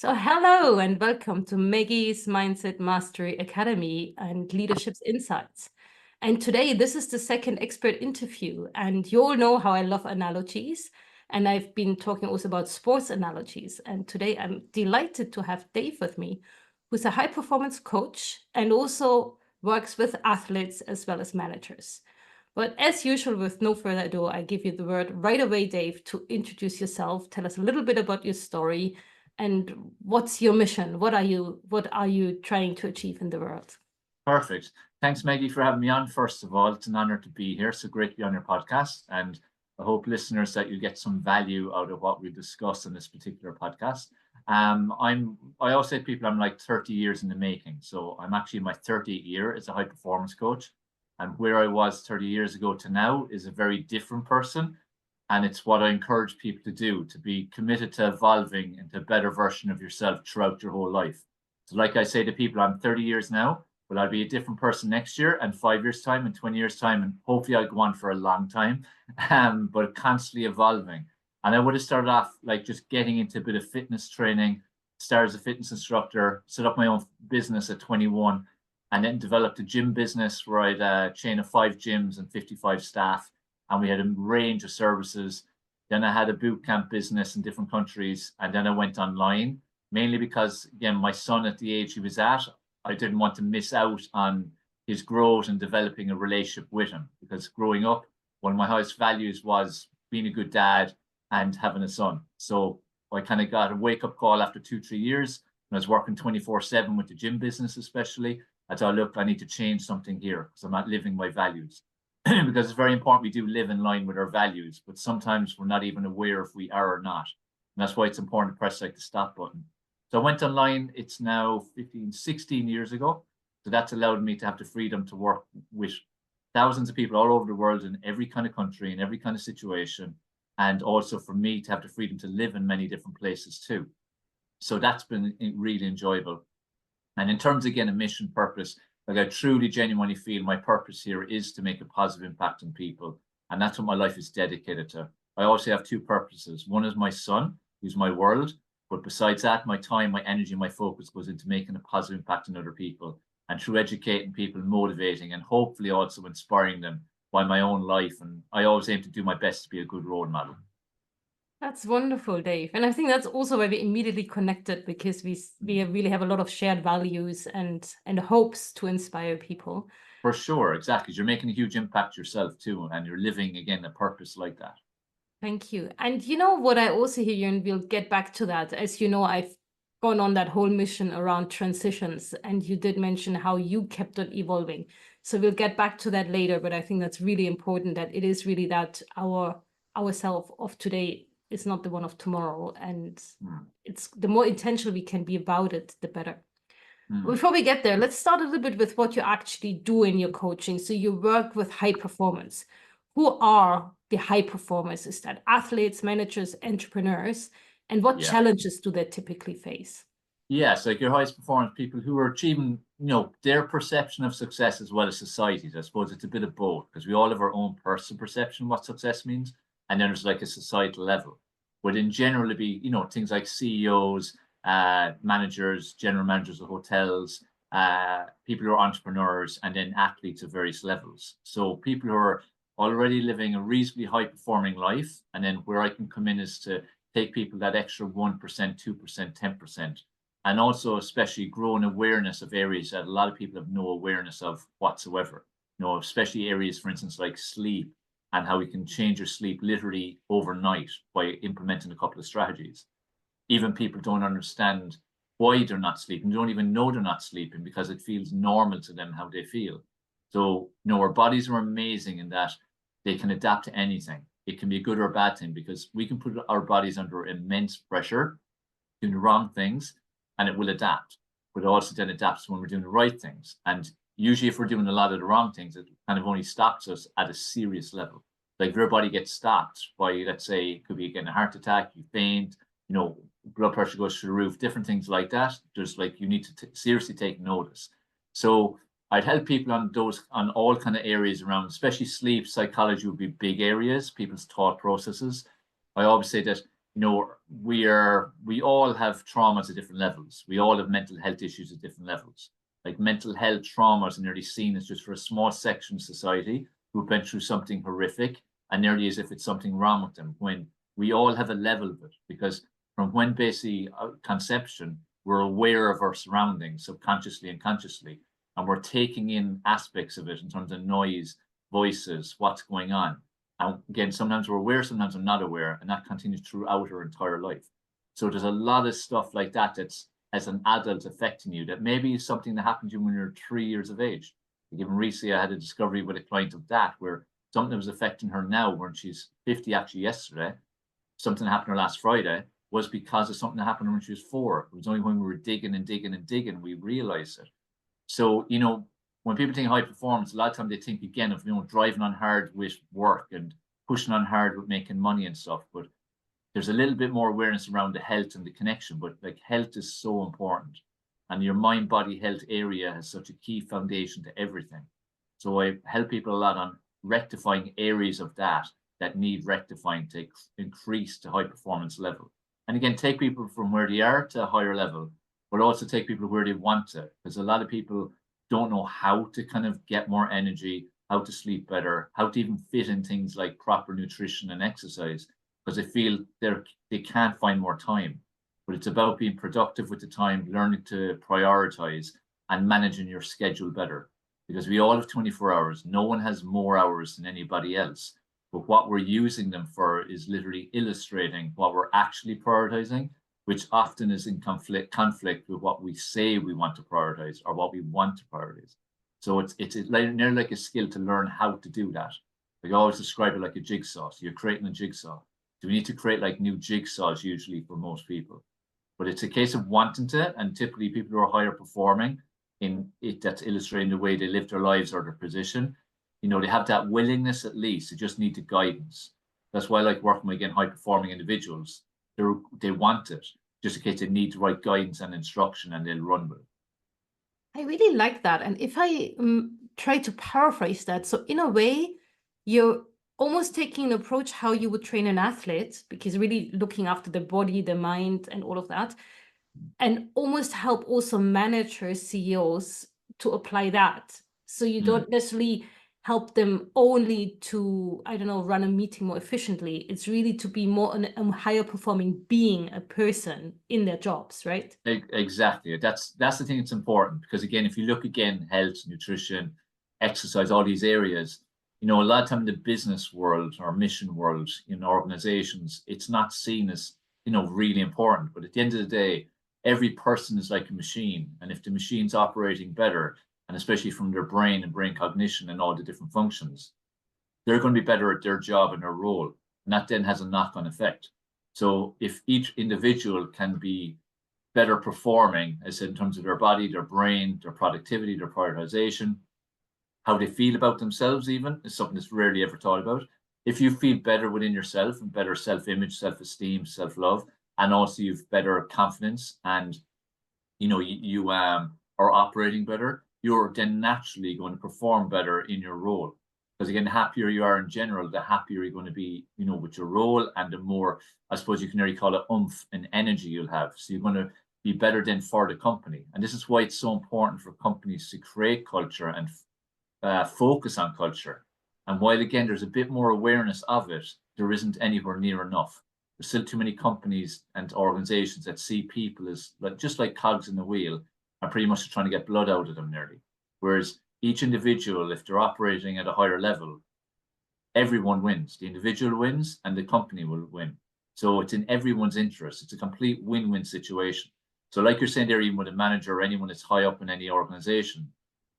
So, hello and welcome to Meggi's Mindset Mastery Academy and Leadership's Insights. And today, this is the second expert interview. And you all know how I love analogies. And I've been talking also about sports analogies. And today, I'm delighted to have Dave with me, who's a high performance coach and also works with athletes as well as managers. But as usual, with no further ado, I give you the word right away, Dave, to introduce yourself. Tell us a little bit about your story and what's your mission. What are you trying to achieve in the world? Perfect. Thanks, Meggie, for having me on. First of all, it's an honor to be here. So great to be on your podcast. And I hope listeners that you get some value out of what we discuss in this particular podcast. I always say to people I'm like 30 years in the making. So I'm actually in my 30th year as a high performance coach. And where I was 30 years ago to now is a very different person. And it's what I encourage people to do, to be committed to evolving into a better version of yourself throughout your whole life. So like I say to people, I'm 30 years now, but I'll be a different person next year and 5 years time and 20 years time. And hopefully I'll go on for a long time, but constantly evolving. And I would have started off like just getting into a bit of fitness training, started as a fitness instructor, set up my own business at 21, and then developed a gym business where I had a chain of 5 gyms and 55 staff. And we had a range of services. Then I had a boot camp business in different countries. And then I went online, mainly because, again, my son at the age he was at, I didn't want to miss out on his growth and developing a relationship with him. Because growing up, one of my highest values was being a good dad and having a son. So I kind of got a wake-up call after 2-3 years. And I was working 24/7 with the gym business, especially. I thought, look, I need to change something here because I'm not living my values. Because it's very important we do live in line with our values, but sometimes we're not even aware if we are or not. And that's why it's important to press like the stop button. So I went online, it's now 15, 16 years ago. So that's allowed me to have the freedom to work with thousands of people all over the world in every kind of country, in every kind of situation. And also for me to have the freedom to live in many different places too. So that's been really enjoyable. And in terms, again, of mission purpose, like I truly, genuinely feel my purpose here is to make a positive impact on people. And that's what my life is dedicated to. I also have 2 purposes. One is my son, who's my world. But besides that, my time, my energy, my focus goes into making a positive impact on other people. And through educating people, motivating, and hopefully also inspiring them by my own life. And I always aim to do my best to be a good role model. That's wonderful, Dave. And I think that's also where we immediately connected because we really have a lot of shared values and hopes to inspire people. For sure, exactly. You're making a huge impact yourself too, and you're living, again, a purpose like that. Thank you. And you know what I also hear you, and we'll get back to that. As you know, I've gone on that whole mission around transitions, and you did mention how you kept on evolving. So we'll get back to that later, but I think that's really important that it is really that our self of today is not the one of tomorrow. And it's the more intentional we can be about it, the better. Before we get there, let's start a little bit with what you actually do in your coaching. So you work with high performance. Who are the high performers? Is that athletes, managers, entrepreneurs? And what challenges do they typically face? Yes, like your highest performance people who are achieving, their perception of success as well as society's. I suppose it's a bit of both because we all have our own personal perception of what success means. And then there's like a societal level. But in general, it'd be, things like CEOs, managers, general managers of hotels, people who are entrepreneurs, and then athletes of various levels. So people who are already living a reasonably high performing life. And then where I can come in is to take people that extra 1%, 2%, 10%. And also especially grow an awareness of areas that a lot of people have no awareness of whatsoever. Especially areas, for instance, like sleep and how we can change your sleep literally overnight by implementing a couple of strategies. Even people don't understand why they're not sleeping. They don't even know they're not sleeping because it feels normal to them how they feel. So, our bodies are amazing in that they can adapt to anything. It can be a good or a bad thing because we can put our bodies under immense pressure, doing the wrong things, and it will adapt. But it also then adapts when we're doing the right things. And usually if we're doing a lot of the wrong things, it kind of only stops us at a serious level. Like if your body gets stopped by, let's say, it could be again a heart attack, you faint, blood pressure goes through the roof, different things like that. Just like you need to seriously take notice. So I'd help people on all kind of areas around, especially sleep, psychology would be big areas, people's thought processes. I always say that we all have traumas at different levels. We all have mental health issues at different levels. Like mental health traumas are nearly seen as just for a small section of society who've been through something horrific, and nearly as if it's something wrong with them, when we all have a level of it, because from when basically conception, we're aware of our surroundings subconsciously and consciously, and we're taking in aspects of it in terms of noise, voices, what's going on. And again, sometimes we're aware, sometimes we're not aware, and that continues throughout our entire life. So there's a lot of stuff like that that's, as an adult, affecting you, that maybe is something that happened to you when you're 3 years of age. Even recently, I had a discovery with a client of that, where something that was affecting her now, when she's 50, actually yesterday, something that happened to her last Friday, was because of something that happened when she was 4. It was only when we were digging and digging and digging, we realized it. So, when people think high performance, a lot of times they think again of, driving on hard with work and pushing on hard with making money and stuff. But there's a little bit more awareness around the health and the connection. But like, health is so important, and your mind body health area has such a key foundation to everything. So I help people a lot on rectifying areas of that need rectifying to increase to high performance level. And again, take people from where they are to a higher level, but also take people where they want to, because a lot of people don't know how to kind of get more energy, how to sleep better, how to even fit in things like proper nutrition and exercise, because they feel they can't find more time. But it's about being productive with the time, learning to prioritize, and managing your schedule better. Because we all have 24 hours. No one has more hours than anybody else. But what we're using them for is literally illustrating what we're actually prioritizing, which often is in conflict with what we say we want to prioritize or what we want to prioritize. So it's nearly like a skill to learn how to do that. I always describe it like a jigsaw. So you're creating a jigsaw. So we need to create like new jigsaws usually for most people. But it's a case of wanting to, and typically people who are higher performing in it, that's illustrating the way they live their lives or their position, they have that willingness at least. They just need the guidance. That's why I like working with, again, high performing individuals. They want it, just in case they need the right guidance and instruction, and they'll run with it. I really like that. And if I try to paraphrase that, so in a way, you're almost taking an approach how you would train an athlete, because really looking after the body, the mind, and all of that, and almost help also managers, CEOs to apply that. So you don't necessarily help them only to, I don't know, run a meeting more efficiently. It's really to be more a higher performing being, a person in their jobs, right? Exactly. That's the thing that's important, because again, if you look again, health, nutrition, exercise, all these areas, a lot of time in the business world or mission world, in organizations, it's not seen as, really important. But at the end of the day, every person is like a machine. And if the machine's operating better, and especially from their brain and brain cognition and all the different functions, they're going to be better at their job and their role. And that then has a knock-on effect. So if each individual can be better performing, as I said, in terms of their body, their brain, their productivity, their prioritization, how they feel about themselves even, is something that's rarely ever thought about. If you feel better within yourself and better self-image, self-esteem, self-love, and also you've better confidence, and you are operating better, you're then naturally going to perform better in your role. Because again, the happier you are in general, the happier you're going to be, with your role, and the more, I suppose you can nearly call it, oomph and energy you'll have. So you're going to be better then for the company. And this is why it's so important for companies to create culture and focus on culture. And while again, there's a bit more awareness of it, there isn't anywhere near enough. There's still too many companies and organizations that see people as just like cogs in the wheel, are pretty much trying to get blood out of them nearly. Whereas each individual, if they're operating at a higher level, everyone wins. The individual wins and the company will win. So it's in everyone's interest. It's a complete win-win situation. So like you're saying there, even with a manager or anyone that's high up in any organization,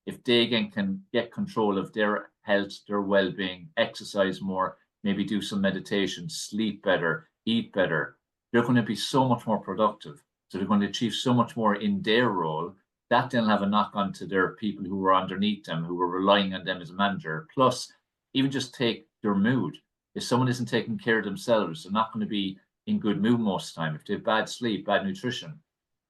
if they again can get control of their health, their well-being, exercise more, maybe do some meditation, sleep better, eat better, they're going to be so much more productive. So they're going to achieve so much more in their role. That then will have a knock-on to their people who are underneath them, who are relying on them as a manager. Plus, even just take their mood. If someone isn't taking care of themselves, they're not going to be in good mood most of the time. If they have bad sleep, bad nutrition,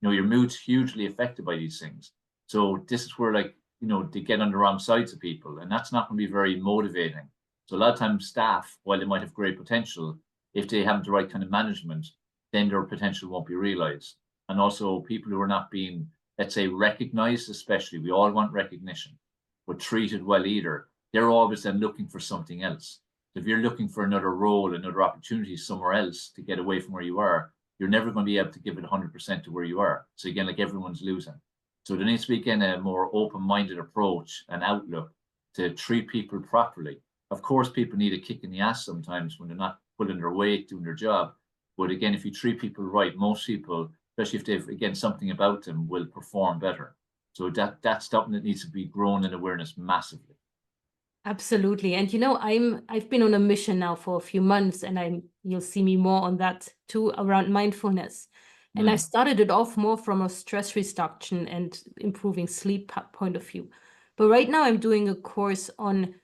your mood's hugely affected by these things. So this is where, they get on the wrong sides of people, and that's not going to be very motivating. So a lot of times staff, while they might have great potential, if they haven't the right kind of management, then their potential won't be realized. And also people who are not being, let's say, recognized, especially, we all want recognition, but treated well either, they're always then looking for something else. So if you're looking for another role, another opportunity somewhere else to get away from where you are, you're never going to be able to give it 100% to where you are. So again, like, everyone's losing. So there needs to be, again, a more open-minded approach and outlook to treat people properly. Of course, people need a kick in the ass sometimes when they're not pulling their weight, doing their job. But again, if you treat people right, most people, especially if they've, again, something about them, will perform better. So that's something that needs to be grown in awareness massively. Absolutely. And I've been on a mission now for a few months, and you'll see me more on that too, around mindfulness. And I started it off more from a stress reduction and improving sleep point of view. But right now I'm doing a course on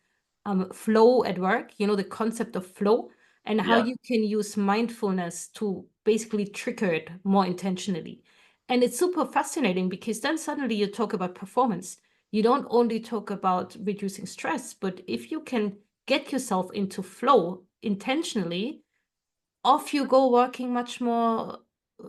flow at work, the concept of flow, and how you can use mindfulness to basically trigger it more intentionally. And it's super fascinating because then suddenly you talk about performance. You don't only talk about reducing stress, but if you can get yourself into flow intentionally, off you go, working much more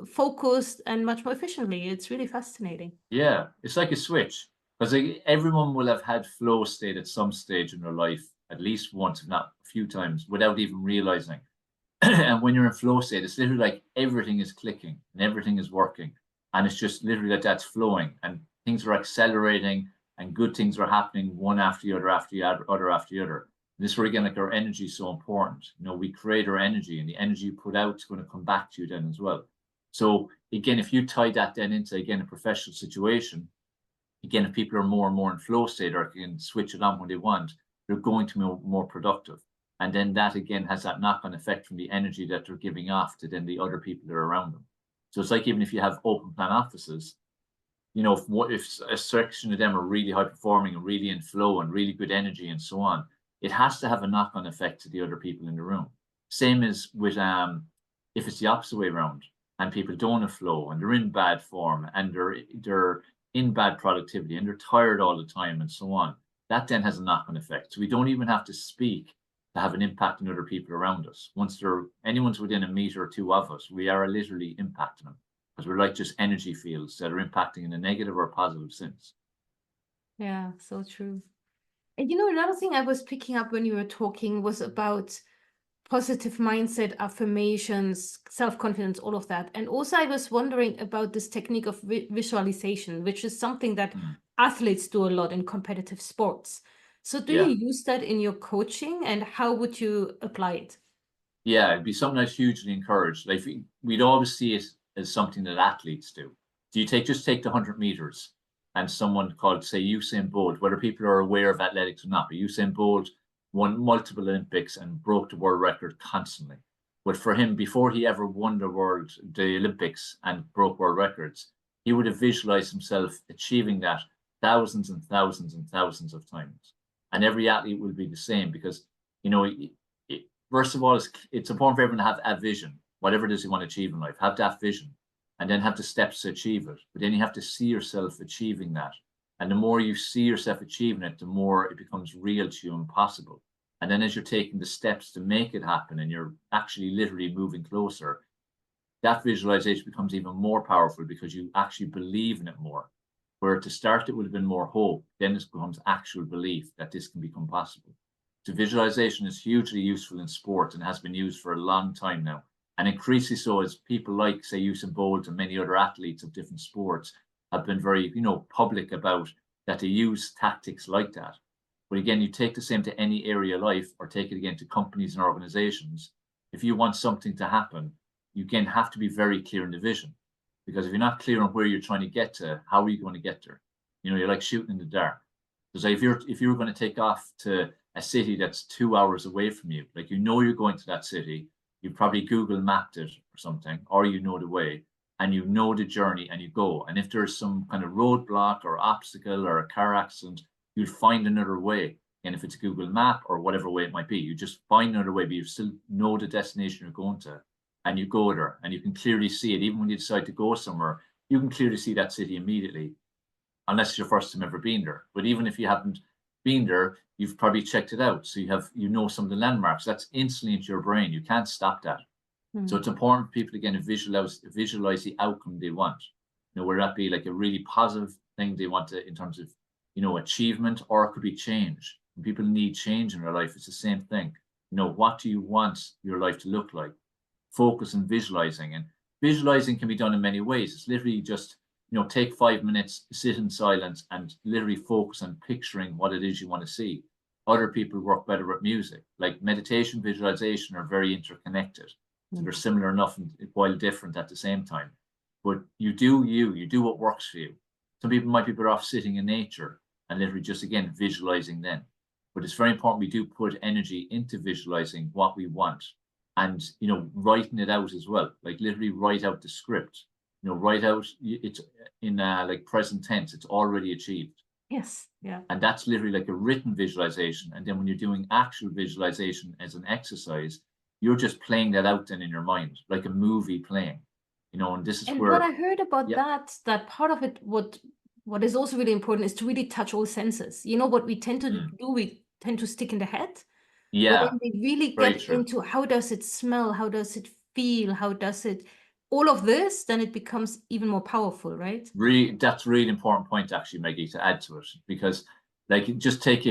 focused and much more efficiently. It's really fascinating. Yeah, it's like a switch, because everyone will have had flow state at some stage in their life, at least once, if not a few times, without even realizing. And when you're in flow state, it's literally like everything is clicking and everything is working. And it's just literally like that's flowing and things are accelerating and good things are happening one after the other, after the other, after the other. And this is where, again, like, our energy is so important. We create our energy, and the energy you put out is going to come back to you then as well. So again, if you tie that then into, again, a professional situation, again, if people are more and more in flow state or can switch it on when they want, they're going to be more productive. And then that, again, has that knock-on effect from the energy that they're giving off to then the other people that are around them. So it's like, even if you have open plan offices, if a section of them are really high performing and really in flow and really good energy and so on, it has to have a knock-on effect to the other people in the room. Same as with if it's the opposite way around and people don't have flow and they're in bad form and they're in bad productivity and they're tired all the time and so on, that then has a knock-on effect. So we don't even have to speak to have an impact on other people around us. Once anyone's within a meter or two of us, we are literally impacting them, because we're like just energy fields that are impacting in a negative or positive sense. Yeah, so true. And another thing I was picking up when you were talking was about positive mindset, affirmations, self-confidence, all of that. And also I was wondering about this technique of visualization, which is something that athletes do a lot in competitive sports. So do you use that in your coaching, and how would you apply it? Yeah, it'd be something I'd hugely encourage. Like, we'd always see it as something that athletes do. Do you just take the 100 meters and someone called, say, Usain Bolt, whether people are aware of athletics or not, but Usain Bolt won multiple Olympics and broke the world record constantly. But for him, before he ever won the Olympics and broke world records, he would have visualized himself achieving that thousands and thousands and thousands of times. And every athlete will be the same, because, first of all, it's important for everyone to have a vision, whatever it is you want to achieve in life. Have that vision, and then have the steps to achieve it. But then you have to see yourself achieving that. And the more you see yourself achieving it, the more it becomes real to you and possible. And then as you're taking the steps to make it happen and you're actually literally moving closer, that visualization becomes even more powerful because you actually believe in it more. Where to start, it would have been more hope. Then it becomes actual belief that this can become possible. So visualization is hugely useful in sport and has been used for a long time now. And increasingly so, as people like, say, Usain Bolt and many other athletes of different sports have been very, public about that they use tactics like that. But again, you take the same to any area of life, or take it again to companies and organizations. If you want something to happen, you again have to be very clear in the vision. Because if you're not clear on where you're trying to get to, how are you going to get there? You're like shooting in the dark. Because if you're going to take off to a city that's 2 hours away from you, like, you're going to that city, you probably Google mapped it or something, or the way, and the journey, and you go. And if there's some kind of roadblock or obstacle or a car accident, you'd find another way. And if it's a Google map or whatever way it might be, you just find another way, but you still know the destination you're going to. And you go there, and you can clearly see it. Even when you decide to go somewhere, you can clearly see that city immediately, unless it's your first time ever been there. But even if you haven't been there, you've probably checked it out. So you know some of the landmarks. That's instantly into your brain. You can't stop that. So it's important for people, again, to visualize the outcome they want. Whether that be like a really positive thing they want to, in terms of, achievement, or it could be change. When people need change in their life, it's the same thing. What do you want your life to look like? Focus on visualizing. And visualizing can be done in many ways. It's literally just, take 5 minutes, sit in silence, and literally focus on picturing what it is you want to see. Other people work better with music. Like meditation, visualization are very interconnected. So they're similar enough and while different at the same time. But you do what works for you. Some people might be better off sitting in nature and literally just, again, visualizing then. But it's very important we do put energy into visualizing what we want, and, writing it out as well. Like literally write out the script, write out it's in like present tense, it's already achieved. Yes. Yeah. And that's literally like a written visualization. And then when you're doing actual visualization as an exercise, you're just playing that out then in your mind, like a movie playing, and this is And where. what I heard about that part of it, what is also really important is to really touch all senses. What we tend to do, we tend to stick in the head. But then we really get into how does it smell, how does it feel, how does it, all of this, then it becomes even more powerful, right? That's a really important point, actually, Meggi, to add to it, because like just take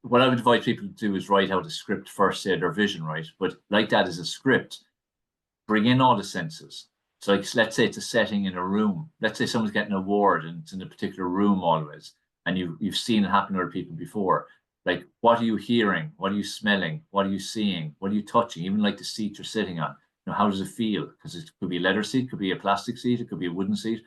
what I would advise people to do is write out a script first, say their vision, right? But like that as a script, bring in all the senses. So like, let's say it's a setting in a room. Let's say someone's getting an award and it's in a particular room always, and you've seen it happen to other people before. Like, what are you hearing? What are you smelling? What are you seeing? What are you touching? Even like the seat you're sitting on. How does it feel? Because it could be a leather seat, could be a plastic seat, it could be a wooden seat.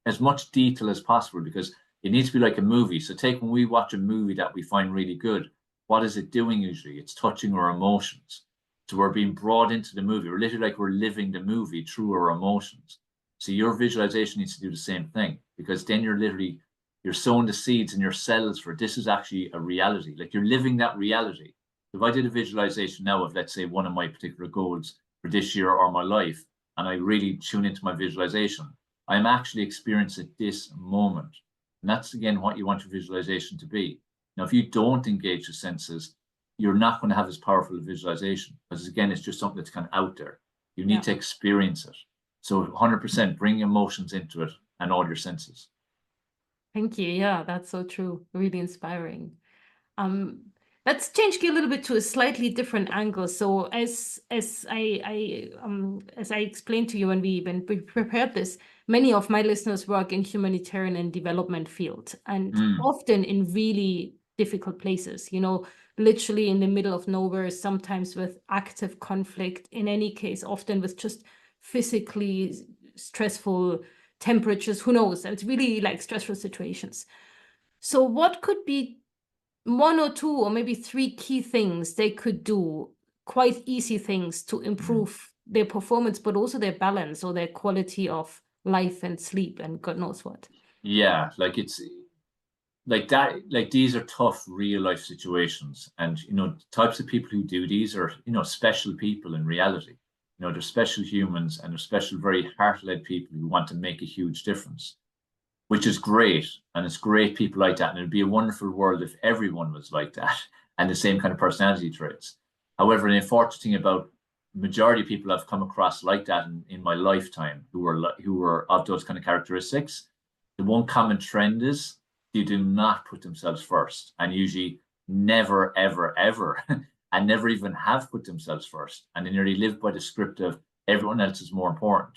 As much detail as possible, because it needs to be like a movie. So take when we watch a movie that we find really good, what is it doing usually? It's touching our emotions. So we're being brought into the movie. We're literally like we're living the movie through our emotions. So your visualization needs to do the same thing, because then you're sowing the seeds in your cells for this is actually a reality. Like you're living that reality. If I did a visualization now of, let's say, one of my particular goals for this year or my life, and I really tune into my visualization, I'm actually experiencing this moment. And that's, again, what you want your visualization to be. Now, if you don't engage the senses, you're not going to have this powerful visualization, because, again, it's just something that's kind of out there. You need to experience it. So 100% bring emotions into it and all your senses. Thank you. Yeah, that's so true. Really inspiring. Let's change gear a little bit to a slightly different angle. So as I explained to you when we prepared this, many of my listeners work in humanitarian and development field, and often in really difficult places, literally in the middle of nowhere, sometimes with active conflict, in any case, often with just physically stressful temperatures, who knows? It's really like stressful situations. So what could be one or two or maybe three key things they could do, quite easy things to improve their performance, but also their balance or their quality of life and sleep and God knows what? Yeah, like it's like that, like these are tough real life situations. And, types of people who do these are, special people in reality. They're special humans, and they're special, very heart-led people who want to make a huge difference, which is great. And it's great people like that. And it'd be a wonderful world if everyone was like that and the same kind of personality traits. However, the unfortunate thing about majority of people I've come across like that in my lifetime who were of those kind of characteristics, the one common trend is they do not put themselves first, and usually never, ever, ever, and never even have put themselves first. And they nearly live by the script of everyone else is more important.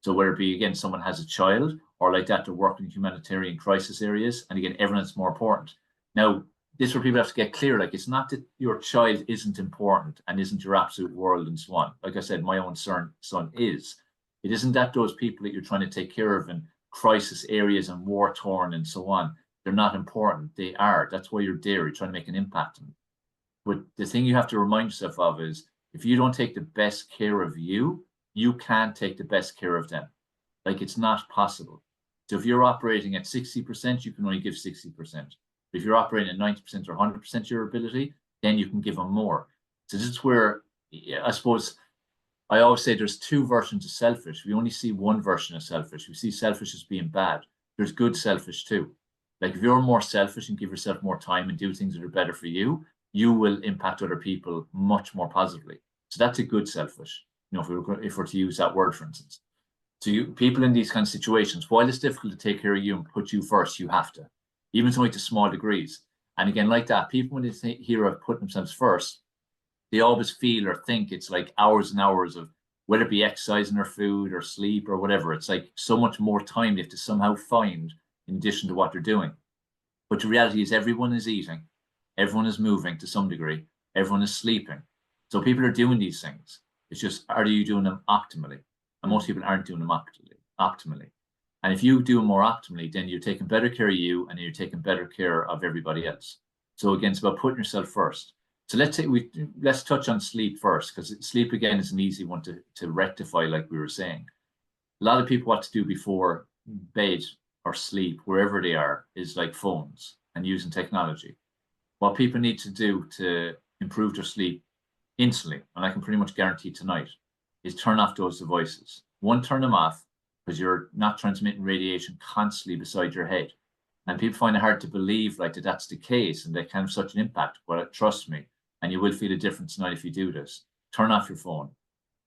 So whether it be, again, someone has a child or like that, they're working in humanitarian crisis areas, and again, everyone's more important. Now, this is where people have to get clear. Like, it's not that your child isn't important and isn't your absolute world and so on. Like I said, my own son is. It isn't that those people that you're trying to take care of in crisis areas and war-torn and so on, they're not important. They are. That's why you're there. You're trying to make an impact on them. But the thing you have to remind yourself of is, if you don't take the best care of you, you can't take the best care of them. Like, it's not possible. So if you're operating at 60%, you can only give 60%. If you're operating at 90% or 100% your ability, then you can give them more. So this is where, I suppose, I always say there's two versions of selfish. We only see one version of selfish. We see selfish as being bad. There's good selfish too. Like, if you're more selfish and give yourself more time and do things that are better for you, you will impact other people much more positively. So that's a good selfish, if we're to use that word, for instance. So people in these kind of situations, while it's difficult to take care of you and put you first, you have to, even to small degrees. And again, like that, people, when they hear of putting themselves first, they always feel or think it's like hours and hours of, whether it be exercising or food or sleep or whatever. It's like so much more time they have to somehow find in addition to what they're doing. But the reality is everyone is eating, everyone is moving to some degree, everyone is sleeping. So people are doing these things. It's just, are you doing them optimally? And most people aren't doing them optimally. And if you do them more optimally, then you're taking better care of you and you're taking better care of everybody else. So again, it's about putting yourself first. So let's touch on sleep first, because sleep, again, is an easy one to rectify, like we were saying. A lot of people, what to do before bed or sleep, wherever they are, is like phones and using technology. What people need to do to improve their sleep instantly, and I can pretty much guarantee tonight, is turn off those devices. One, turn them off, because you're not transmitting radiation constantly beside your head. And people find it hard to believe like that's the case and they can have such an impact. But trust me, and you will feel a difference tonight if you do this. Turn off your phone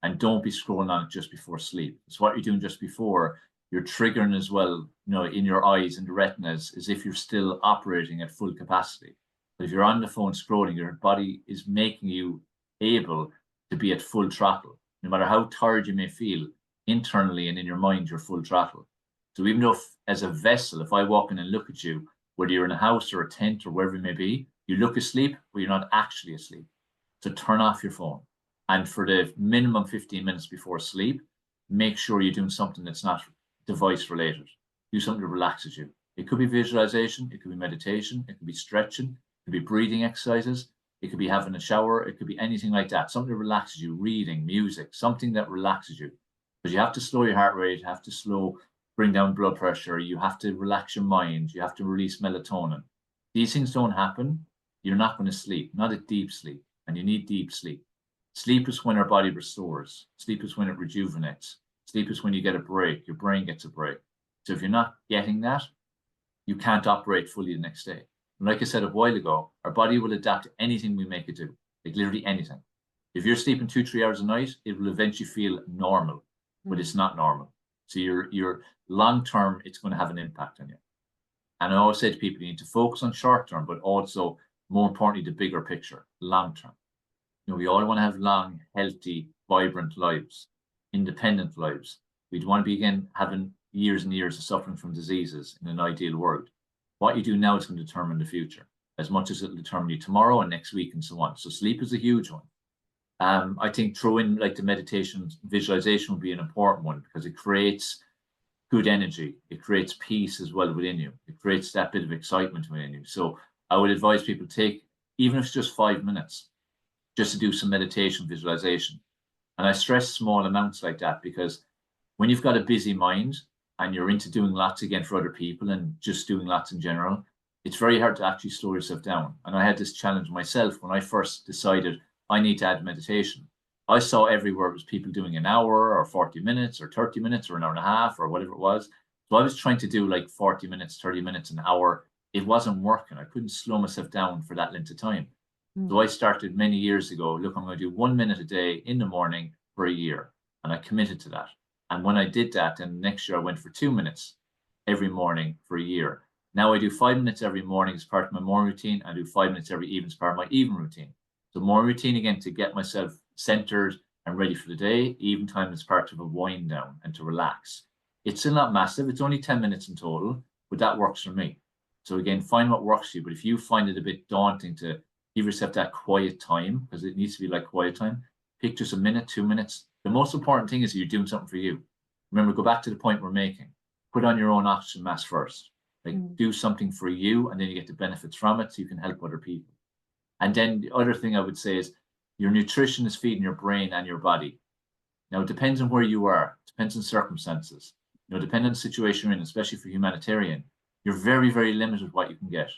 and don't be scrolling on it just before sleep. It's what you're doing just before. You're triggering as well, in your eyes and the retinas, as if you're still operating at full capacity. But if you're on the phone scrolling, your body is making you able to be at full throttle. No matter how tired you may feel, internally and in your mind, you're full throttle. So even though as a vessel, if I walk in and look at you, whether you're in a house or a tent or wherever it may be, you look asleep, but you're not actually asleep. So turn off your phone. And for the minimum 15 minutes before sleep, make sure you're doing something that's not device related. Do something that relaxes you. It could be visualization, it could be meditation, it could be stretching, it could be breathing exercises, it could be having a shower, it could be anything like that. Something that relaxes you, reading, music, something that relaxes you. Because you have to slow your heart rate, you have to bring down blood pressure, you have to relax your mind, you have to release melatonin. These things don't happen, you're not going to sleep, not a deep sleep, and you need deep sleep. Sleep is when our body restores. Sleep is when it rejuvenates. Sleep is when you get a break, your brain gets a break. So if you're not getting that, you can't operate fully the next day. And like I said a while ago, our body will adapt to anything we make it do, like literally anything. If you're sleeping 2-3 hours a night, it will eventually feel normal, but it's not normal. So your long term, it's going to have an impact on you. And I always say to people, you need to focus on short term, but also, more importantly, the bigger picture, long term. We all want to have long, healthy, vibrant lives, independent lives. We'd want to be, again, having years and years of suffering from diseases in an ideal world. What you do now is going to determine the future, as much as it'll determine you tomorrow and next week and so on. So sleep is a huge one. I think throw in like the meditation, visualization would be an important one, because it creates good energy. It creates peace as well within you. It creates that bit of excitement within you. So I would advise people take, even if it's just 5 minutes, just to do some meditation, visualization. And I stress small amounts like that, because when you've got a busy mind and you're into doing lots again for other people and just doing lots in general, it's very hard to actually slow yourself down. And I had this challenge myself when I first decided I need to add meditation. I saw everywhere it was people doing an hour or 40 minutes or 30 minutes or an hour and a half or whatever it was. So I was trying to do like 40 minutes, 30 minutes, an hour. It wasn't working. I couldn't slow myself down for that length of time. So I started many years ago, look, I'm going to do 1 minute a day in the morning for a year. And I committed to that. And when I did that, then next year I went for 2 minutes every morning for a year. Now I do 5 minutes every morning as part of my morning routine. I do 5 minutes every evening as part of my evening routine. So morning routine, again, to get myself centered and ready for the day. Even time as part of a wind down and to relax. It's still not massive. It's only 10 minutes in total, but that works for me. So again, find what works for you. But if you find it a bit daunting to give yourself that quiet time, because it needs to be like quiet time, pick just a minute, 2 minutes. The most important thing is you're doing something for you. Remember, go back to the point we're making. Put on your own oxygen mask first. Like do something for you, and then you get the benefits from it so you can help other people. And then the other thing I would say is your nutrition is feeding your brain and your body. Now, it depends on where you are. It depends on circumstances. Depending on the situation you're in, especially for humanitarian, you're very, very limited what you can get.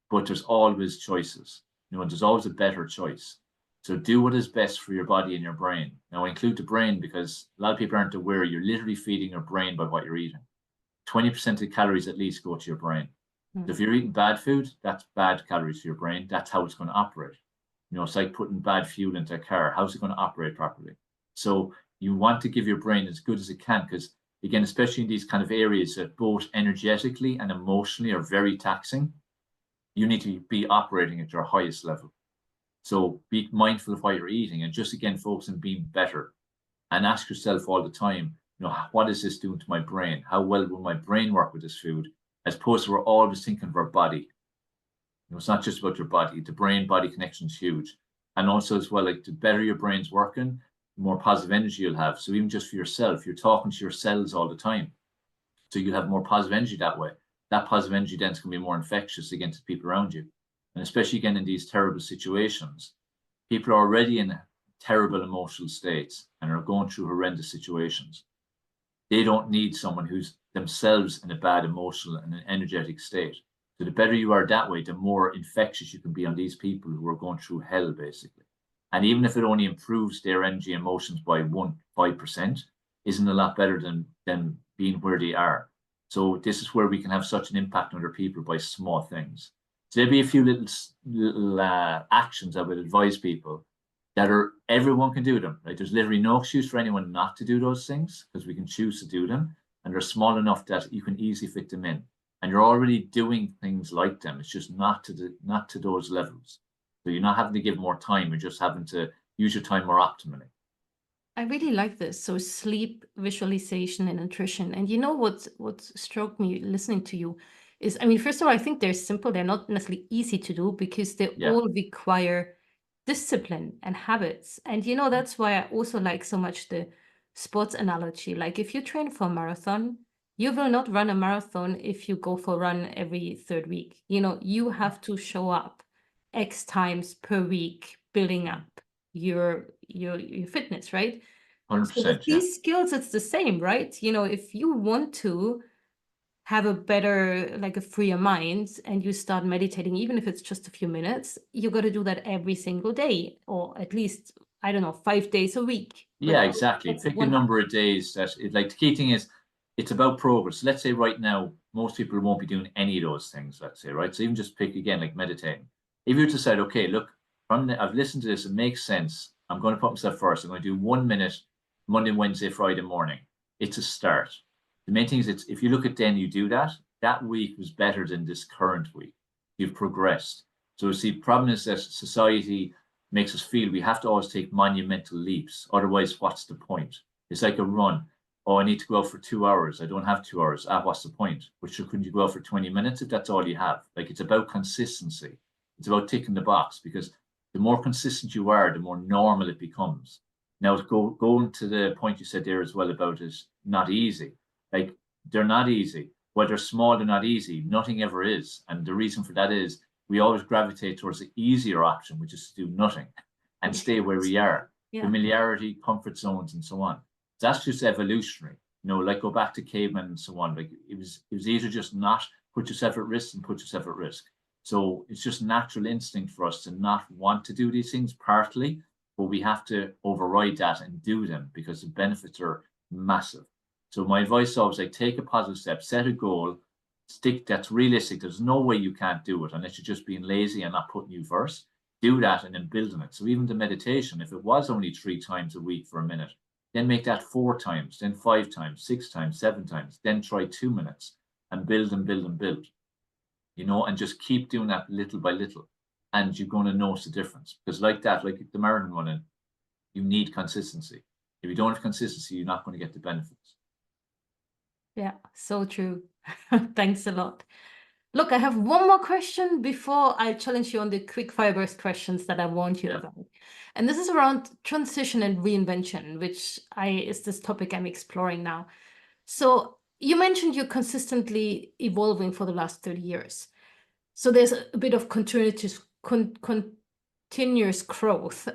But there's always choices. There's always a better choice. So do what is best for your body and your brain. Now, I include the brain because a lot of people aren't aware you're literally feeding your brain by what you're eating. 20% of the calories at least go to your brain. So if you're eating bad food, that's bad calories to your brain. That's how it's going to operate. You know, it's like putting bad fuel into a car. How's it going to operate properly? So you want to give your brain as good as it can, because again, especially in these kind of areas that both energetically and emotionally are very taxing, you need to be operating at your highest level. So be mindful of what you're eating, and just again, focus on being better, and ask yourself all the time, you know, what is this doing to my brain? How well will my brain work with this food? As opposed to we're always thinking of our body. You know, it's not just about your body. The brain-body connection is huge. And also as well, like the better your brain's working, the more positive energy you'll have. So even just for yourself, you're talking to your cells all the time. So you'll have more positive energy that way. That positive energy then is going to be more infectious against the people around you. And especially again in these terrible situations, people are already in terrible emotional states and are going through horrendous situations. They don't need someone who's themselves in a bad emotional and an energetic state. So the better you are that way, the more infectious you can be on these people who are going through hell, basically. And even if it only improves their energy and emotions by 5%, isn't a lot better than being where they are. So this is where we can have such an impact on other people by small things. So there'll be a few little actions I would advise people that are, everyone can do them. Right? There's literally no excuse for anyone not to do those things, because we can choose to do them, and they're small enough that you can easily fit them in. And you're already doing things like them. It's just not to those levels. So you're not having to give more time. You're just having to use your time more optimally. I really like this. So sleep, visualization, and nutrition. And you know what struck me listening to you is, I mean, first of all, I think they're simple. They're not necessarily easy to do because they all require discipline and habits. And you know, that's why I also like so much the sports analogy. Like if you train for a marathon, you will not run a marathon if you go for a run every third week. You know, you have to show up X times per week, building up your fitness, right? 100%, So with these skills, it's the same, right? You know, if you want to have a better, like a freer mind, and you start meditating, even if it's just a few minutes, you got to do that every single day, or at least, I don't know, 5 days a week. Yeah, exactly. Pick a number of days that like the key thing is it's about progress. Let's say right now, most people won't be doing any of those things, let's say, right? So even just pick again, like meditating. If you decide, okay, look, I've listened to this, it makes sense. I'm going to put myself first. I'm going to do 1 minute Monday, Wednesday, Friday morning. It's a start. The main thing is if you look at then you do that, that week was better than this current week. You've progressed. So see, the problem is that society makes us feel we have to always take monumental leaps. Otherwise, what's the point? It's like a run. Oh, I need to go out for 2 hours. I don't have 2 hours. What's the point? But sure, couldn't you go out for 20 minutes if that's all you have? Like, it's about consistency. It's about ticking the box, because the more consistent you are, the more normal it becomes. Now, going to the point you said there as well about it not easy. Like, they're not easy. While they're small, they're not easy. Nothing ever is. And the reason for that is we always gravitate towards the easier option, which is to do nothing and stay where we are. Familiarity, comfort zones, and so on. That's just evolutionary. You know, like go back to cavemen and so on. Like it was easier just not put yourself at risk than put yourself at risk. So it's just natural instinct for us to not want to do these things partly, but we have to override that and do them because the benefits are massive. So my advice is always like take a positive step, set a goal, stick that's realistic. There's no way you can't do it unless you're just being lazy and not putting you first. Do that and then build on it. So even the meditation, if it was only 3 times a week for a minute, then make that 4 times, then 5 times, 6 times, 7 times, then try 2 minutes and build and build and build. You know, and just keep doing that little by little. And you're going to notice the difference. Because like that, like the marathon running, you need consistency. If you don't have consistency, you're not going to get the benefits. Yeah, so true. Thanks a lot. Look, I have one more question before I challenge you on the quick fire burst questions that I warned you about. And this is around transition and reinvention, which is this topic I'm exploring now. So you mentioned you're consistently evolving for the last 30 years. So there's a bit of continuous growth.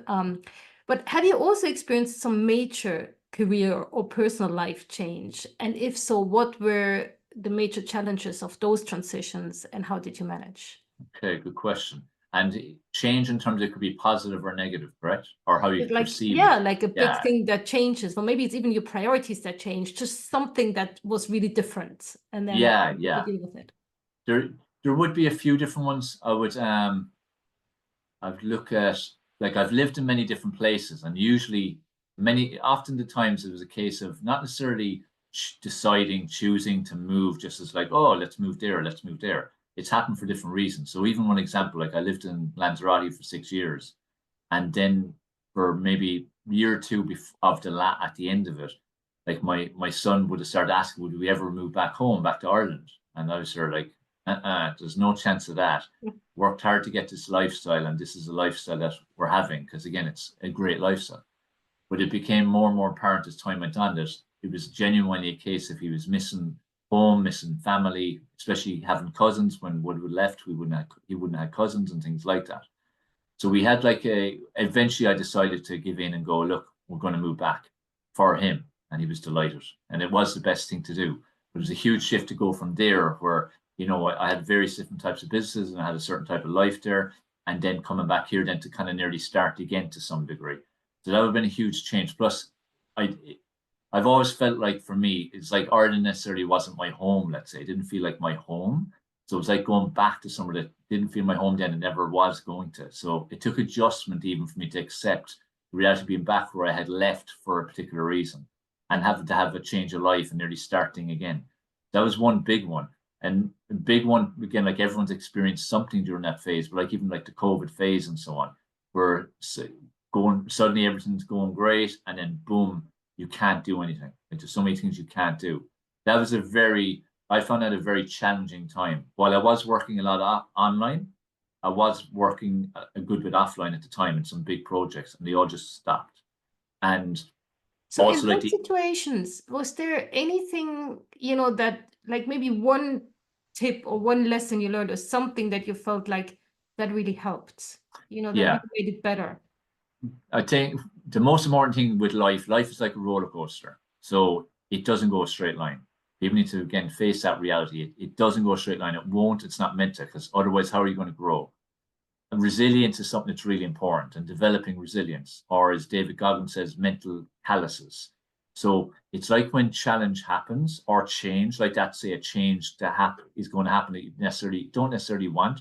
But have you also experienced some major career or personal life change? And if so, what were the major challenges of those transitions and how did you manage? Okay, good question. And change in terms of it could be positive or negative, correct? Or how you perceive it. Yeah, like a big thing that changes, or maybe it's even your priorities that change, just something that was really different. And then you deal with it. There would be a few different ones. I'd look at like I've lived in many different places, and usually often the times it was a case of not necessarily choosing to move just as like, oh, let's move there, let's move there. It's happened for different reasons. So even one example, like I lived in Lanzarote for 6 years, and then for maybe a year or two at the end of it, like my son would have started asking, would we ever move back home, back to Ireland? And I was sort of like, there's no chance of that. Worked hard to get this lifestyle, and this is a lifestyle that we're having, because again, it's a great lifestyle. But it became more and more apparent as time went on that it was genuinely a case if he was missing home, missing family, especially having cousins. When Woodward left, he wouldn't have cousins and things like that. So we had eventually I decided to give in and go, look, we're going to move back for him. And he was delighted. And it was the best thing to do. But it was a huge shift to go from there where, I had various different types of businesses and I had a certain type of life there. And then coming back here then to kind of nearly start again to some degree. So that would have been a huge change. Plus, I've always felt like for me, it's like Ireland necessarily wasn't my home, let's say. It didn't feel like my home. So it was like going back to somewhere that didn't feel my home then and never was going to. So it took adjustment even for me to accept the reality of being back where I had left for a particular reason and having to have a change of life and nearly starting again. That was one big one. And a big one, again, like everyone's experienced something during that phase, but like even like the COVID phase and so on, where suddenly everything's going great and then boom, you can't do anything. Like there's so many things you can't do. That was I found that a very challenging time. While I was working a lot online, I was working a good bit offline at the time in some big projects, and they all just stopped. And so also, in those situations, was there anything, that like maybe one tip or one lesson you learned or something that you felt like that really helped, that really made it better? I think the most important thing with life is like a roller coaster. So it doesn't go a straight line. People need to, again, face that reality. It doesn't go a straight line. It won't. It's not meant to, because otherwise, how are you going to grow? And resilience is something that's really important, and developing resilience, or as David Goggins says, mental calluses. So it's like when challenge happens or change, like that, say a change that is going to happen that you don't necessarily want.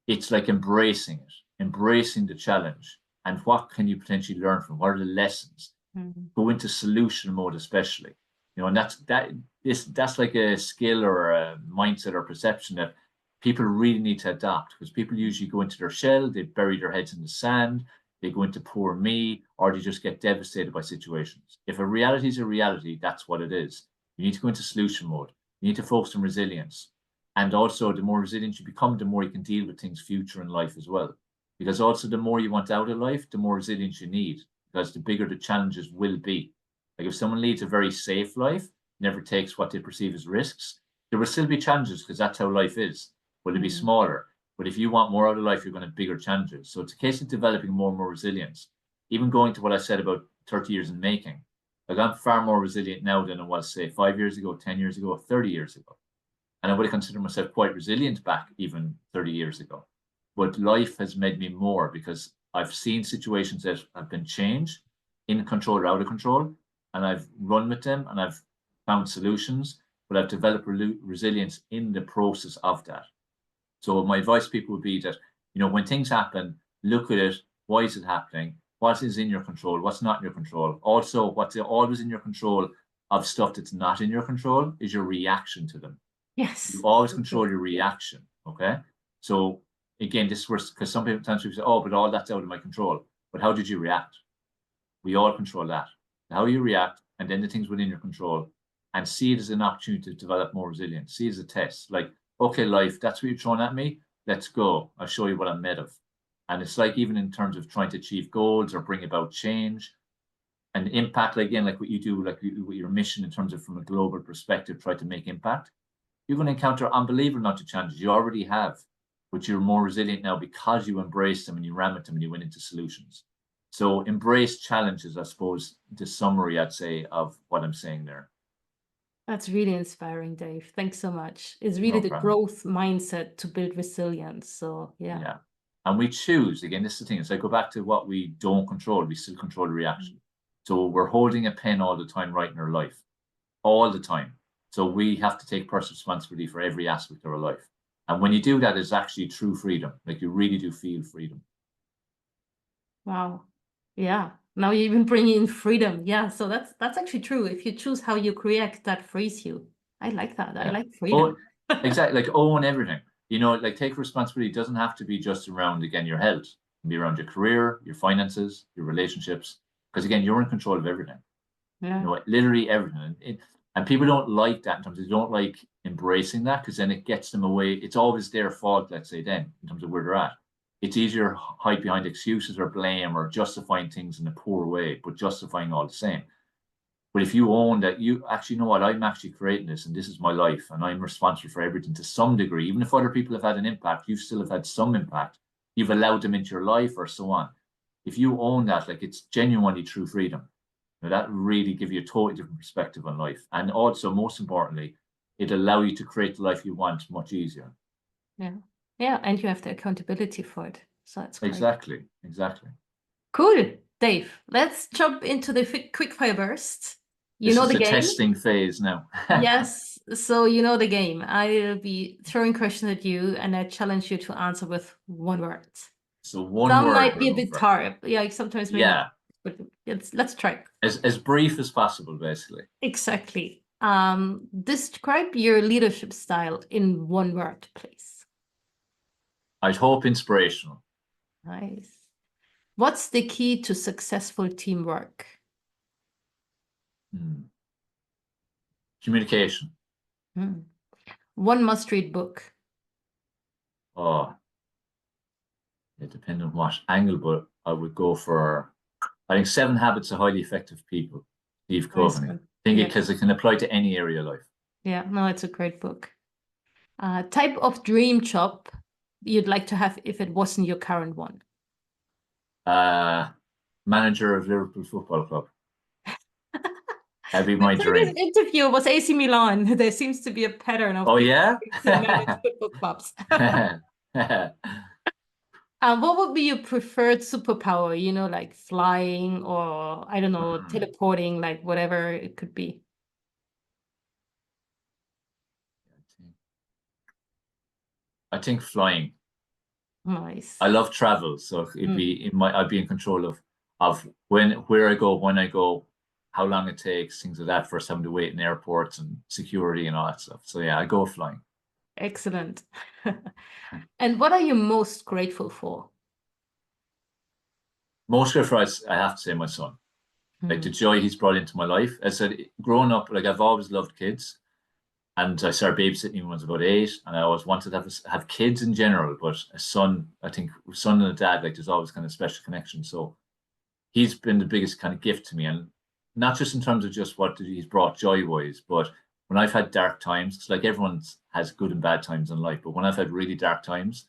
It's like embracing the challenge. And what can you potentially learn from? What are the lessons? Mm-hmm. Go into solution mode, especially. And that's like a skill or a mindset or perception that people really need to adopt, because people usually go into their shell, they bury their heads in the sand, they go into poor me, or they just get devastated by situations. If a reality is a reality, that's what it is. You need to go into solution mode. You need to focus on resilience. And also, the more resilient you become, the more you can deal with things future in life as well. Because also, the more you want out of life, the more resilience you need, because the bigger the challenges will be. Like if someone leads a very safe life, never takes what they perceive as risks, there will still be challenges, because that's how life is. Will it be smaller? But if you want more out of life, you're going to have bigger challenges. So it's a case of developing more and more resilience. Even going to what I said about 30 years in making. Like I'm far more resilient now than I was, say, 5 years ago, 10 years ago, 30 years ago. And I would have considered myself quite resilient back even 30 years ago. But life has made me more, because I've seen situations that have been changed, in control or out of control, and I've run with them and I've found solutions, but I've developed resilience in the process of that. So my advice to people would be that, when things happen, look at it. Why is it happening? What is in your control? What's not in your control? Also, what's always in your control of stuff that's not in your control is your reaction to them. Yes. You always control your reaction. Okay. So again, this was because sometimes people say, oh, but all that's out of my control. But how did you react? We all control that. How you react, and then the things within your control, and see it as an opportunity to develop more resilience. See it as a test. Like, okay, life, that's what you're throwing at me. Let's go. I'll show you what I'm made of. And it's like even in terms of trying to achieve goals or bring about change and impact, again, like what you do, like with your mission in terms of from a global perspective, try to make impact. You're going to encounter unbelievable amounts of challenges. You already have, but you're more resilient now because you embraced them and you ran with them and you went into solutions. So embrace challenges, I suppose, the summary, I'd say, of what I'm saying there. That's really inspiring, Dave. Thanks so much. It's really the growth mindset to build resilience. So, yeah. Yeah. And we choose, again, this is the thing. It's like go back to what we don't control. We still control the reaction. So we're holding a pen all the time, right, in our life, all the time. So we have to take personal responsibility for every aspect of our life. And when you do that, it's actually true freedom. Like you really do feel freedom. Wow. Yeah. Now you even bring in freedom. Yeah. So that's actually true. If you choose how you react, that frees you. I like that. I Yeah. like Oh, freedom. exactly. Like own everything. You know, like take responsibility. It doesn't have to be just around, again, your health. It can be around your career, your finances, your relationships. Because again, you're in control of everything. You Yeah. know, literally everything. And people don't like that in terms of, they don't like embracing that because then it gets them away. It's always their fault, let's say, then, in terms of where they're at. It's easier to hide behind excuses or blame or justifying things in a poor way, but justifying all the same. But if you own that, you actually know what, I'm actually creating this and this is my life and I'm responsible for everything to some degree. Even if other people have had an impact, you still have had some impact. You've allowed them into your life or so on. If you own that, like it's genuinely true freedom. Now, that really give you a totally different perspective on life. And also, most importantly, it allow you to create the life you want much easier. Yeah. Yeah. And you have the accountability for it. So that's great. Exactly. Exactly. Cool. Dave, let's jump into the quick fire burst. You This know is the the game? testing phase now. Yes. So you know the game. I'll be throwing questions at you and I challenge you to answer with one word. So one Some word might we're be a going bit for. hard. Yeah, sometimes maybe, Yeah. but let's try. As brief as possible, basically. Exactly. Describe your leadership style in one word, please. I'd hope inspirational. Nice. What's the key to successful teamwork? Communication. Hmm. One must-read book. Oh, it depends on what angle, but I would go for, I think, Seven Habits of Highly Effective People, Steve Nice Covey. I one. think it Yeah. because it can apply to any area of life. Yeah, no, it's a great book. Type of dream job you'd like to have if it wasn't your current one. Uh, Manager of Liverpool Football Club. That'd be The my previous dream. interview was AC Milan. There seems to be a pattern of Oh, people yeah? to manage football clubs. What would be your preferred superpower? You know, like flying or I don't know, teleporting, like whatever it could be. I think flying. Nice. I love travel, so it'd Mm, be in my I'd be in control of where I go, when I go, how long it takes, things like that, for having to wait in airports and security and all that stuff. So yeah, I go flying. excellent. And what are you most grateful for? Most good for us, I have to say, my son. Like the Mm, joy he's brought into my life. As I said, growing up, like I've always loved kids. And I started babysitting when I was about 8, and I always wanted to have kids in general, but a son, I think, son and a dad, like there's always kind of special connection. So he's been the biggest kind of gift to me, and not just in terms of just what he's brought joy wise, but when I've had dark times, it's like everyone has good and bad times in life, but when I've had really dark times,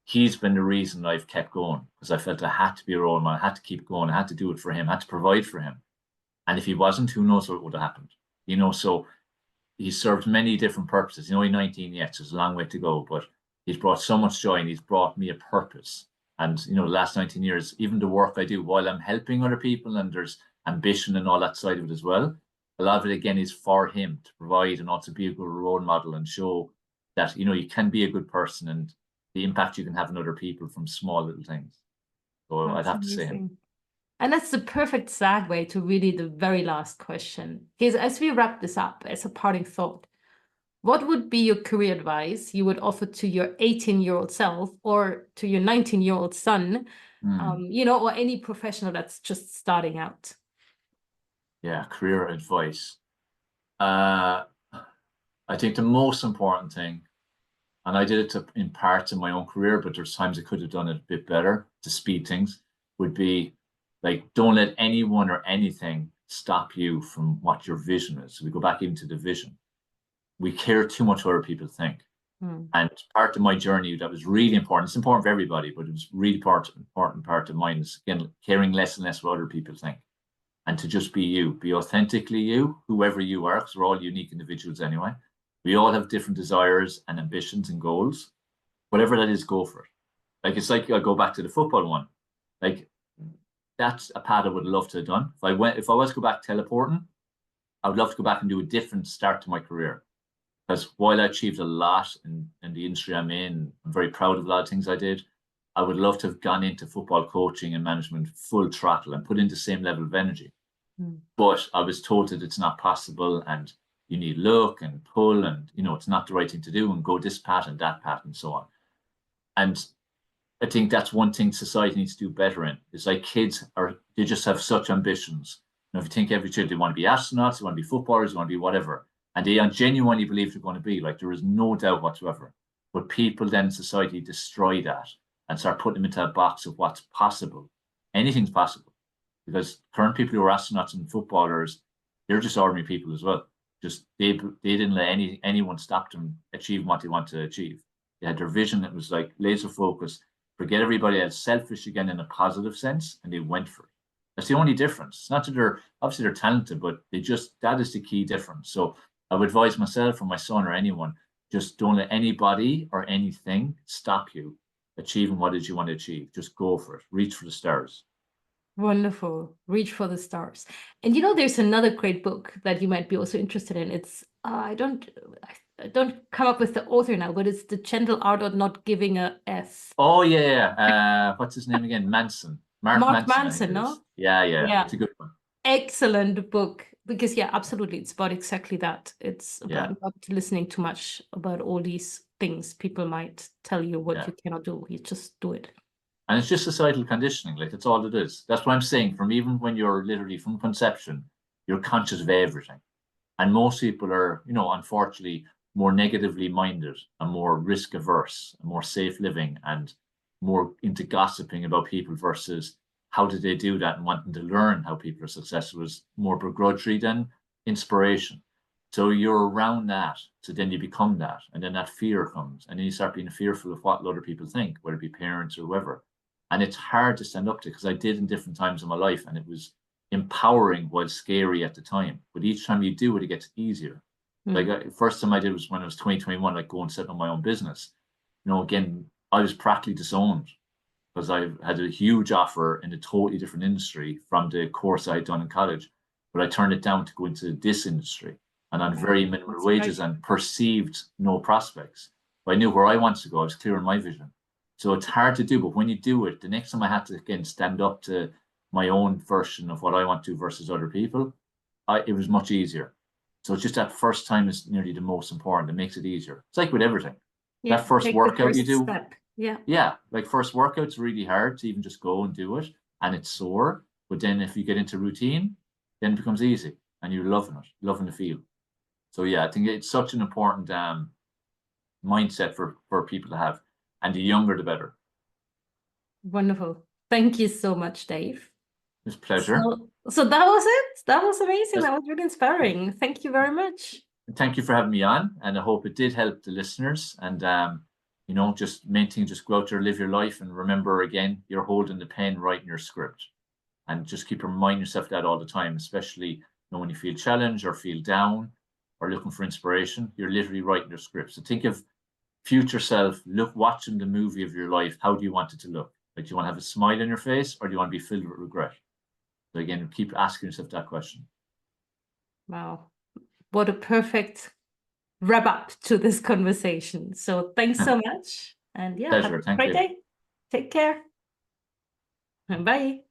he's been the reason I've kept going because I felt I had to be a role model, I had to keep going, I had to do it for him, I had to provide for him, and if he wasn't, who knows what would have happened, you know. So he's served many different purposes. He's only 19 yet, so there's a long way to go, but he's brought so much joy and he's brought me a purpose. And, you know, the last 19 years, even the work I do while I'm helping other people and there's ambition and all that side of it as well, a lot of it, again, is for him to provide and also be a good role model and show that, you know, you can be a good person and the impact you can have on other people from small little things. So I'd that's have to say him. amazing. And that's the perfect segue to really the very last question. Because as we wrap this up, as a parting thought, what would be your career advice you would offer to your 18-year-old self or to your 19-year-old son, you know, or any professional that's just starting out? Yeah, career advice. Uh, I think the most important thing, and I did it in parts in my own career, but there's times I could have done it a bit better to speed things, would be like, don't let anyone or anything stop you from what your vision is. So we go back into the vision. We care too much what other people think. Mm, And part of my journey that was really important, it's important for everybody, but it was really important part of mine is, again, caring less and less what other people think. And to just be you, be authentically you, whoever you are, because we're all unique individuals anyway. We all have different desires and ambitions and goals. Whatever that is, go for it. Like it's like I go back to the football one. Like that's a path I would love to have done. If I was to go back teleporting, I would love to go back and do a different start to my career. Because while I achieved a lot in the industry I'm in, I'm very proud of a lot of things I did. I would love to have gone into football coaching and management full throttle and put in the same level of energy. But I was told that it's not possible, and you need luck and pull, and it's not the right thing to do, and go this path and that path and so on. And I think that's one thing society needs to do better in. It's like kids they just have such ambitions. If you think every child, they want to be astronauts, they want to be footballers, they want to be whatever. And they genuinely believe they're going to be. Like, there is no doubt whatsoever. But people then in society destroy that and start putting them into a box of what's possible. Anything's possible. Because current people who are astronauts and footballers, they're just ordinary people as well. Just they didn't let anyone stop them achieving what they want to achieve. They had their vision that was like laser focused, forget everybody else, selfish again in a positive sense, and they went for it. That's the only difference. It's not that they're talented, but that is the key difference. So I would advise myself or my son or anyone, just don't let anybody or anything stop you achieving what it is you want to achieve. Just go for it. Reach for the stars. Wonderful. Reach for the stars. And there's another great book that you might be also interested in. It's I don't come up with the author now, but it's The Gentle Art of Not Giving a F. Oh yeah. What's his name again? Manson. Mark Manson, no? Yeah. It's a good one. Excellent book. Because absolutely, it's about exactly that. It's about not listening too much about all these things people might tell you what you cannot do. You just do it. And it's just societal conditioning. Like, that's all it is. That's what I'm saying. From even when you're literally from conception, you're conscious of everything. And most people are, unfortunately, more negatively minded and more risk averse and more safe living and more into gossiping about people versus how did they do that and wanting to learn how people are successful is more begrudgery than inspiration. So you're around that. So then you become that. And then that fear comes. And then you start being fearful of what other people think, whether it be parents or whoever. And it's hard to stand up to, because I did in different times in my life, and it was empowering while scary at the time. But each time you do it, it gets easier. Like, first time I did was when I was 2021, like go and set up my own business. Again, I was practically disowned because I had a huge offer in a totally different industry from the course I had done in college, but I turned it down to go into this industry and on very minimal wages and perceived no prospects. But I knew where I wanted to go. I was clear in my vision. So it's hard to do, but when you do it, the next time I had to again stand up to my own version of what I want to do versus other people, it was much easier. So it's just that first time is nearly the most important. It makes it easier. It's like with everything. That first workout you do. Step. Like first workout's really hard to even just go and do it, and it's sore. But then if you get into routine, then it becomes easy, and you're loving it, loving the feel. So I think it's such an important mindset for people to have. And the younger, the better. Wonderful. Thank you so much, Dave. It's a pleasure. So that was it. That was amazing. That was really inspiring. Thank you very much. Thank you for having me on. And I hope it did help the listeners. And, just main thing, just go out there, live your life. And remember, again, you're holding the pen, writing your script. And just keep reminding yourself that all the time, especially when you feel challenged or feel down or looking for inspiration. You're literally writing your script. So think of future self, watching the movie of your life. How do you want it to look? Like, do you want to have a smile on your face, or do you want to be filled with regret? So again, keep asking yourself that question. Wow. What a perfect wrap up to this conversation. So thanks so much. And pleasure. have a great day. Take care. And bye.